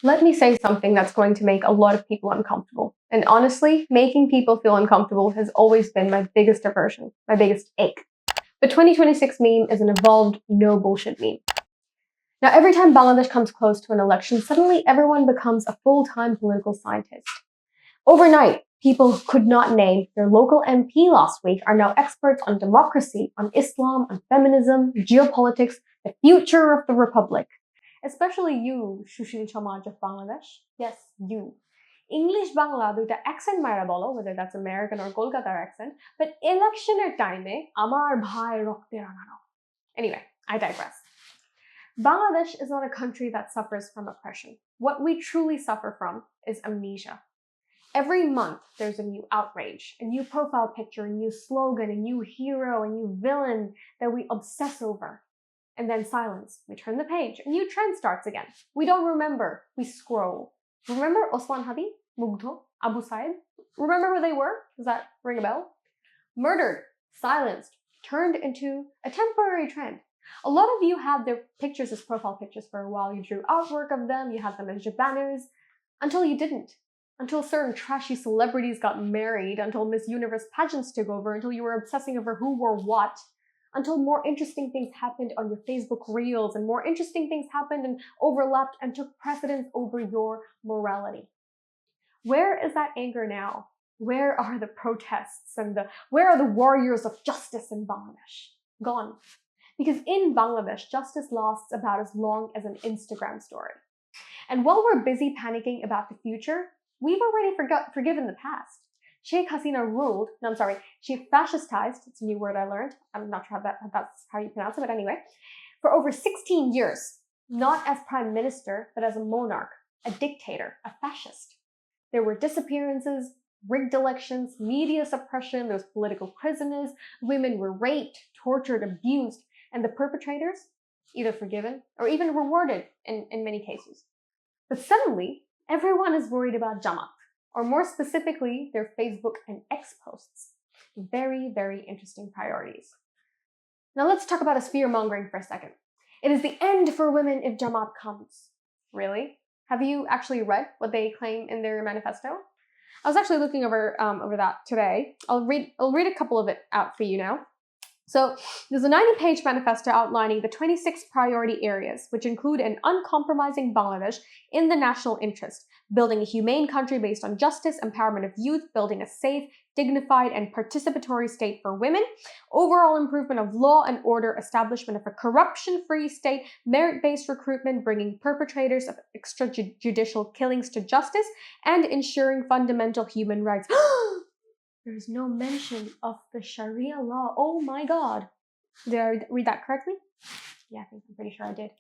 Let me say something that's going to make a lot of people uncomfortable. And honestly, making people feel uncomfortable has always been my biggest aversion, my biggest ache. The 2026 meme is an evolved, no bullshit meme. Now, every time Bangladesh comes close to an election, suddenly everyone becomes a full-time political scientist. Overnight, people who could not name their local MP last week are now experts on democracy, on Islam, on feminism, geopolitics, the future of the republic. Especially you, Shushil Chamaj of Bangladesh. Yes, you. English Bangla দুইটা accent মাইরা বলো, whether that's American or Kolkata accent, but electionের time আমার ভাই রক্তে রাঙানো. Anyway, I digress. Bangladesh is not a country that suffers from oppression. What we truly suffer from is amnesia. Every month, there's a new outrage, a new profile picture, a new slogan, a new hero, a new villain that we obsess over. And then silence. We turn the page. A new trend starts again. We don't remember. We scroll. Remember Osman Hadi, Mugdho, Abu Said? Remember who they were? Does that ring a bell? Murdered, silenced, turned into a temporary trend. A lot of you had their pictures as profile pictures for a while. You drew artwork of them. You had them as your banners. Until you didn't. Until certain trashy celebrities got married. Until Miss Universe pageants took over. Until you were obsessing over who wore what. Until more interesting things happened on your Facebook Reels and more interesting things happened and overlapped and took precedence over your morality. Where is that anger now? Where are the protests and where are the warriors of justice in Bangladesh? Gone. Because in Bangladesh, justice lasts about as long as an Instagram story. And while we're busy panicking about the future, we've already forgiven the past. Sheikh Hasina ruled, she fascistized, it's a new word I learned, I'm not sure that's how you pronounce it, but anyway, for over 16 years, not as prime minister, but as a monarch, a dictator, a fascist. There were disappearances, rigged elections, media suppression, there was political prisoners, women were raped, tortured, abused, and the perpetrators either forgiven or even rewarded in many cases. But suddenly, everyone is worried about Jamaat, or more specifically, their Facebook and X posts. Very, very interesting priorities. Now let's talk about a fear-mongering for a second. It is the end for women if Jamaat comes. Really? Have you actually read what they claim in their manifesto? I was actually looking over that today. I'll read a couple of it out for you now. So there's a 90-page manifesto outlining the 26 priority areas, which include an uncompromising Bangladesh in the national interest, building a humane country based on justice, empowerment of youth, building a safe, dignified, and participatory state for women, overall improvement of law and order, establishment of a corruption-free state, merit-based recruitment, bringing perpetrators of extrajudicial killings to justice, and ensuring fundamental human rights. There's no mention of the Sharia law. Oh my God. Did I read that correctly? Yeah, I'm pretty sure I did.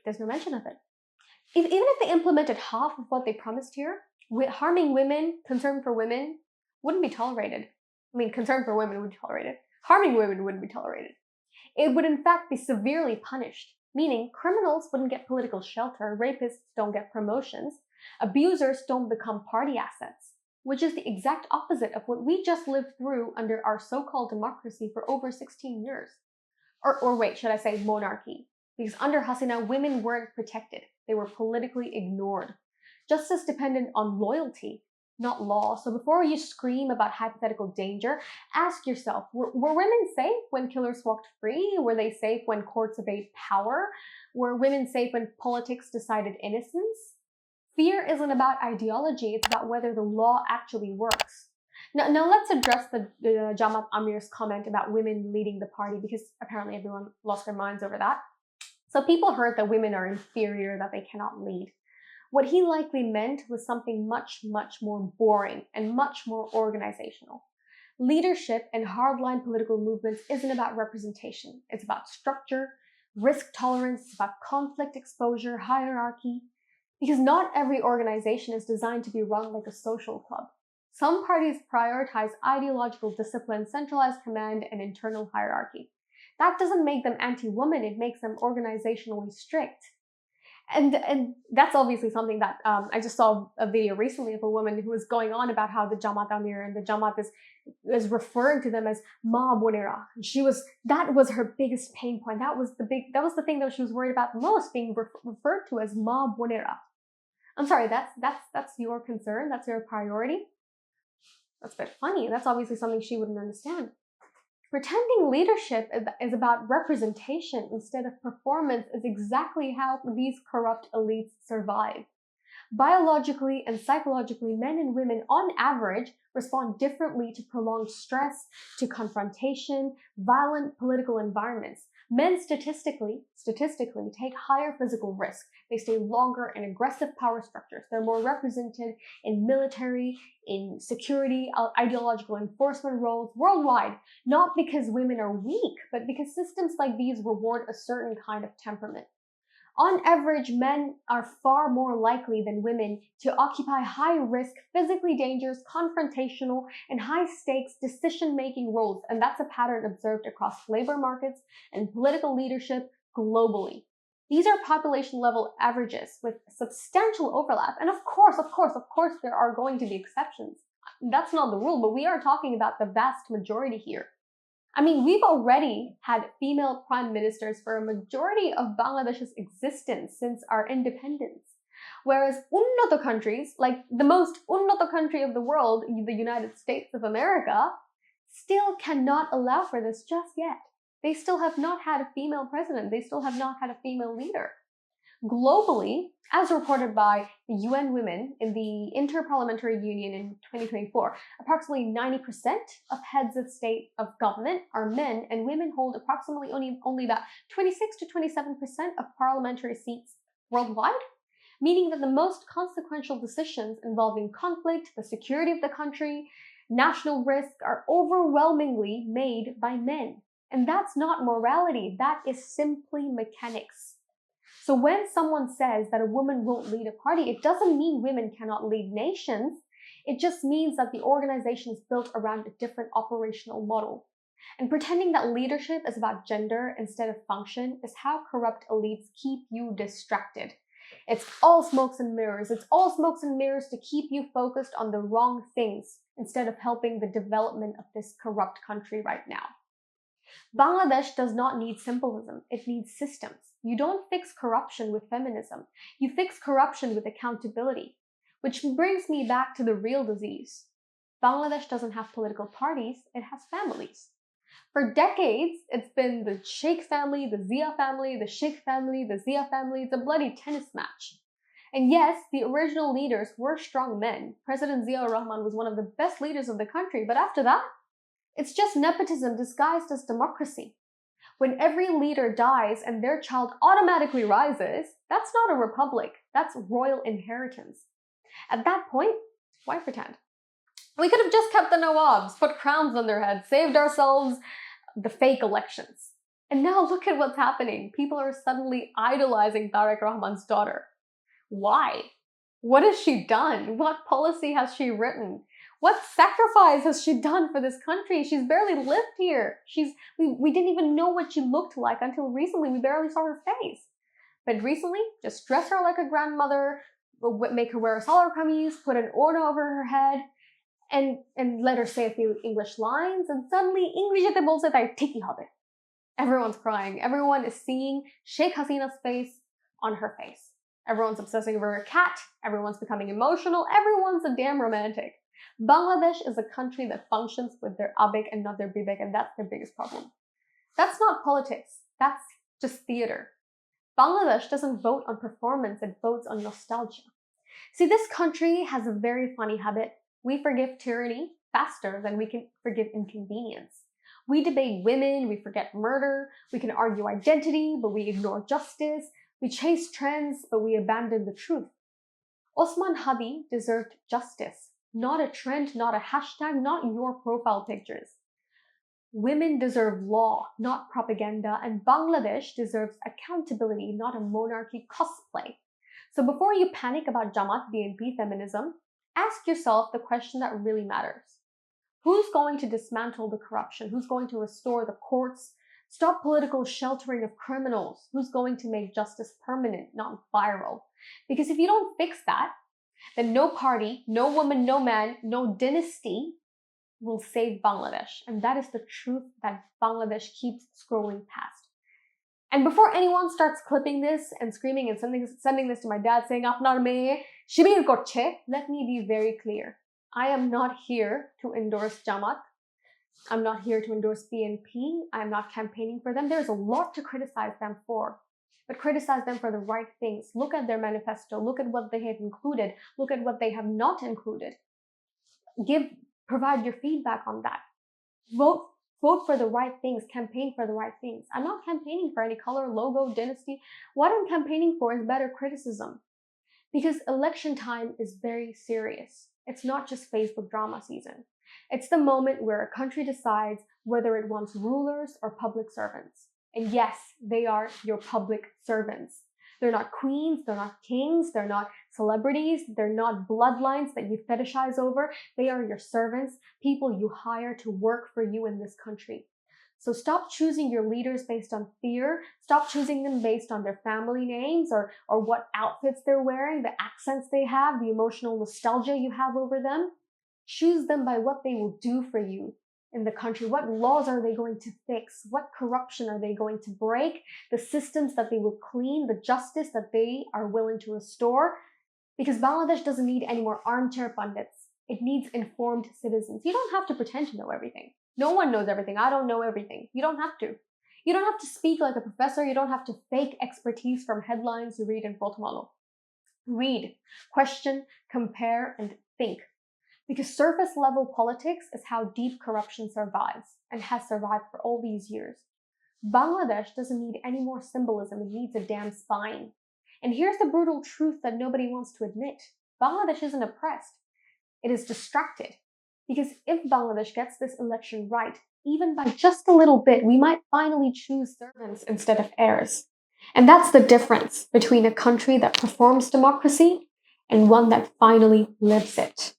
There's no mention of it. Even if they implemented half of what they promised here, harming women, concern for women, wouldn't be tolerated. I mean, concern for women would be tolerated. Harming women wouldn't be tolerated. It would in fact be severely punished, meaning criminals wouldn't get political shelter, rapists don't get promotions, abusers don't become party assets, which is the exact opposite of what we just lived through under our so-called democracy for over 16 years. Or wait, should I say monarchy? Because under Hasina, women weren't protected. They were politically ignored. Justice depended on loyalty, not law. So before you scream about hypothetical danger, ask yourself, were women safe when killers walked free? Were they safe when courts obeyed power? Were women safe when politics decided innocence? Fear isn't about ideology, it's about whether the law actually works. Now let's address the Jamaat Amir's comment about women leading the party, because apparently everyone lost their minds over that. So people heard that women are inferior, that they cannot lead. What he likely meant was something much, much more boring and much more organizational. Leadership in hardline political movements isn't about representation. It's about structure, risk tolerance, it's about conflict exposure, hierarchy. Because not every organization is designed to be run like a social club. Some parties prioritize ideological discipline, centralized command, and internal hierarchy. That doesn't make them anti-woman, it makes them organizationally strict. And that's obviously something that I just saw a video recently of a woman who was going on about how the Jamaat Amir and the Jamaat is referring to them as Ma Bonera. That was her biggest pain point. That was the thing that she was worried about most, being referred to as Ma Bonera. I'm sorry, that's your concern, that's your priority. That's a bit funny. That's obviously something she wouldn't understand. Pretending leadership is about representation instead of performance is exactly how these corrupt elites survive. Biologically and psychologically, men and women, on average, respond differently to prolonged stress, to confrontation, violent political environments. Men statistically take higher physical risk. They stay longer in aggressive power structures. They're more represented in military, in security, ideological enforcement roles worldwide, not because women are weak, but because systems like these reward a certain kind of temperament. On average, men are far more likely than women to occupy high-risk, physically dangerous, confrontational, and high-stakes decision-making roles, and that's a pattern observed across labor markets and political leadership globally. These are population-level averages with substantial overlap, and of course, there are going to be exceptions. That's not the rule, but we are talking about the vast majority here. I mean, we've already had female prime ministers for a majority of Bangladesh's existence since our independence. Whereas unnata countries, like the most unnata country of the world, the United States of America, still cannot allow for this just yet. They still have not had a female president. They still have not had a female leader. Globally, as reported by the UN Women in the Inter-Parliamentary Union in 2024, approximately 90% of heads of state of government are men, and women hold approximately only about 26 to 27% of parliamentary seats worldwide, meaning that the most consequential decisions involving conflict, the security of the country, national risk are overwhelmingly made by men. And that's not morality, that is simply mechanics. So when someone says that a woman won't lead a party, it doesn't mean women cannot lead nations. It just means that the organization is built around a different operational model. And pretending that leadership is about gender instead of function is how corrupt elites keep you distracted. It's all smokes and mirrors. It's all smokes and mirrors to keep you focused on the wrong things instead of helping the development of this corrupt country right now. Bangladesh does not need symbolism, it needs systems. You don't fix corruption with feminism, you fix corruption with accountability. Which brings me back to the real disease. Bangladesh doesn't have political parties, it has families. For decades, it's been the Sheikh family, the Zia family, the Sheikh family, the Zia family. It's a bloody tennis match. And yes, the original leaders were strong men. President Zia Rahman was one of the best leaders of the country, but after that, it's just nepotism disguised as democracy. When every leader dies and their child automatically rises, that's not a republic, that's royal inheritance. At that point, why pretend? We could have just kept the Nawabs, put crowns on their heads, saved ourselves the fake elections. And now look at what's happening. People are suddenly idolizing Tariq Rahman's daughter. Why? What has she done? What policy has she written? What sacrifice has she done for this country? She's barely lived here. We didn't even know what she looked like until recently. We barely saw her face. But recently, just dress her like a grandmother, make her wear a salar kameez, put an orna over her head, and let her say a few English lines, and suddenly English ete bolche tai tiki hobe. Everyone's crying. Everyone is seeing Sheikh Hasina's face on her face. Everyone's obsessing over her cat. Everyone's becoming emotional. Everyone's a damn romantic. Bangladesh is a country that functions with their abek and not their bibek, and that's their biggest problem. That's not politics. That's just theater. Bangladesh doesn't vote on performance, it votes on nostalgia. See, this country has a very funny habit. We forgive tyranny faster than we can forgive inconvenience. We debate women, we forget murder, we can argue identity, but we ignore justice. We chase trends, but we abandon the truth. Osman Hadi deserved justice, not a trend, not a hashtag, not your profile pictures. Women deserve law, not propaganda, and Bangladesh deserves accountability, not a monarchy cosplay. So before you panic about Jamaat BNP feminism, ask yourself the question that really matters. Who's going to dismantle the corruption? Who's going to restore the courts, Stop political sheltering of criminals. Who's going to make justice permanent, not viral? Because if you don't fix that, then no party, no woman, no man, no dynasty will save Bangladesh. And that is the truth that Bangladesh keeps scrolling past. And before anyone starts clipping this and screaming and sending this to my dad saying, Apnar meye shibir korche, let me be very clear. I am not here to endorse Jamaat. I'm not here to endorse BNP. I'm not campaigning for them. There's a lot to criticize them for, but criticize them for the right things. Look at their manifesto. Look at what they have included. Look at what they have not included. Provide your feedback on that. Vote for the right things. Campaign for the right things. I'm not campaigning for any color, logo, dynasty. What I'm campaigning for is better criticism. Because election time is very serious. It's not just Facebook drama season. It's the moment where a country decides whether it wants rulers or public servants. And yes, they are your public servants. They're not queens, they're not kings, they're not celebrities, they're not bloodlines that you fetishize over. They are your servants, people you hire to work for you in this country. So stop choosing your leaders based on fear. Stop choosing them based on their family names or what outfits they're wearing, the accents they have, the emotional nostalgia you have over them. Choose them by what they will do for you in the country. What laws are they going to fix? What corruption are they going to break? The systems that they will clean, the justice that they are willing to restore. Because Bangladesh doesn't need any more armchair pundits. It needs informed citizens. You don't have to pretend to know everything. No one knows everything. I don't know everything. You don't have to. You don't have to speak like a professor. You don't have to fake expertise from headlines you read in Protomalo. Read, question, compare, and think. Because surface level politics is how deep corruption survives and has survived for all these years. Bangladesh doesn't need any more symbolism. It needs a damn spine. And here's the brutal truth that nobody wants to admit. Bangladesh isn't oppressed. It is distracted. Because if Bangladesh gets this election right, even by just a little bit, we might finally choose servants instead of heirs. And that's the difference between a country that performs democracy and one that finally lives it.